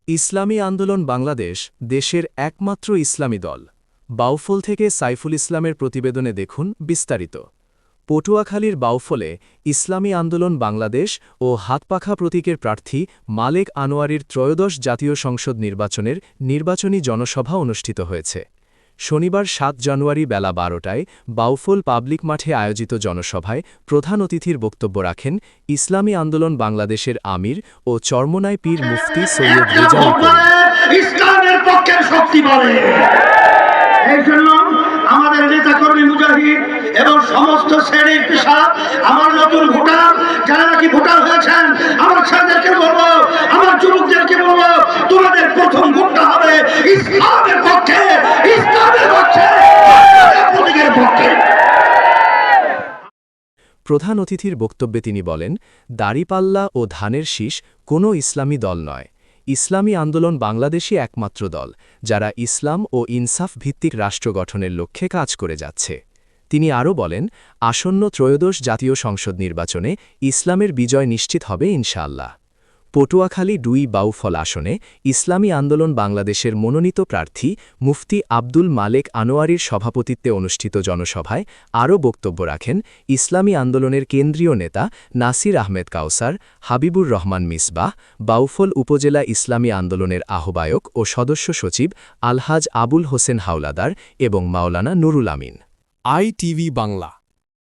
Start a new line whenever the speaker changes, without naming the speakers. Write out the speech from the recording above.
ইসলামী আন্দোলন বাংলাদেশ দেশের একমাত্র ইসলামী দল। বাউফল থেকে সাইফুল ইসলামের প্রতিবেদনে দেখুন বিস্তারিত। পটুয়াখালীর বাউফলে ইসলামী আন্দোলন বাংলাদেশ ও হাতপাখা প্রতীকের প্রার্থী মালেক আনোয়ারীর ত্রয়োদশ জাতীয় সংসদ নির্বাচনের নির্বাচনী জনসভা অনুষ্ঠিত হয়েছে। শনিবার ৭ জানুয়ারি বেলা ১২টায় বাউফল পাবলিক মাঠে আয়োজিত জনসভায় প্রধান অতিথির বক্তব্য রাখেন ইসলামী আন্দোলন বাংলাদেশের আমির ও চরমোনাই পীর মুফতি সৈয়দ রেজাউল করিম।
ইসলামের পক্ষের শক্তি বলে এই জন্য আমাদের নেতাকর্মী মুজাহিদ এবং সমস্ত শ্রেণীর পেশা, আমার নতুন ভোটার যারা নাকি ভোটার হয়েছেন, আমার ছেলেদেরকে বলবো, আমার যুবকদেরকে বলবো, তোমাদের প্রথম ভোটটা হবে ইসলামের পক্ষে, ইসলামের পক্ষে, প্রতীকের পক্ষে।
প্রধান অতিথির বক্তব্যে তিনি বলেন, দাড়িপাল্লা ও ধানের শীষ কোনো ইসলামী দল নয়। ইসলামী আন্দোলন বাংলাদেশই একমাত্র দল যারা ইসলাম ও ইনসাফ ভিত্তিক রাষ্ট্র গঠনের লক্ষ্যে কাজ করে যাচ্ছে। তিনি আরও বলেন, আসন্ন ত্রয়োদশ জাতীয় সংসদ নির্বাচনে ইসলামের বিজয় নিশ্চিত হবে ইনশাআল্লাহ। পটুয়াখালী ২ বাউফল আসনে ইসলামী আন্দোলন বাংলাদেশের মনোনীত প্রার্থী মুফতি আব্দুল মালেক আনোয়ারীর সভাপতিত্বে অনুষ্ঠিত জনসভায় আরও বক্তব্য রাখেন ইসলামী আন্দোলনের কেন্দ্রীয় নেতা নাসির আহমেদ কাউসার, হাবিবুর রহমান মিসবাহ, বাউফল উপজেলা ইসলামী আন্দোলনের আহ্বায়ক ও সদস্য সচিব আলহাজ আবুল হোসেন হাওলাদার এবং মাওলানা নুরুল আমিন।
ITV বাংলা।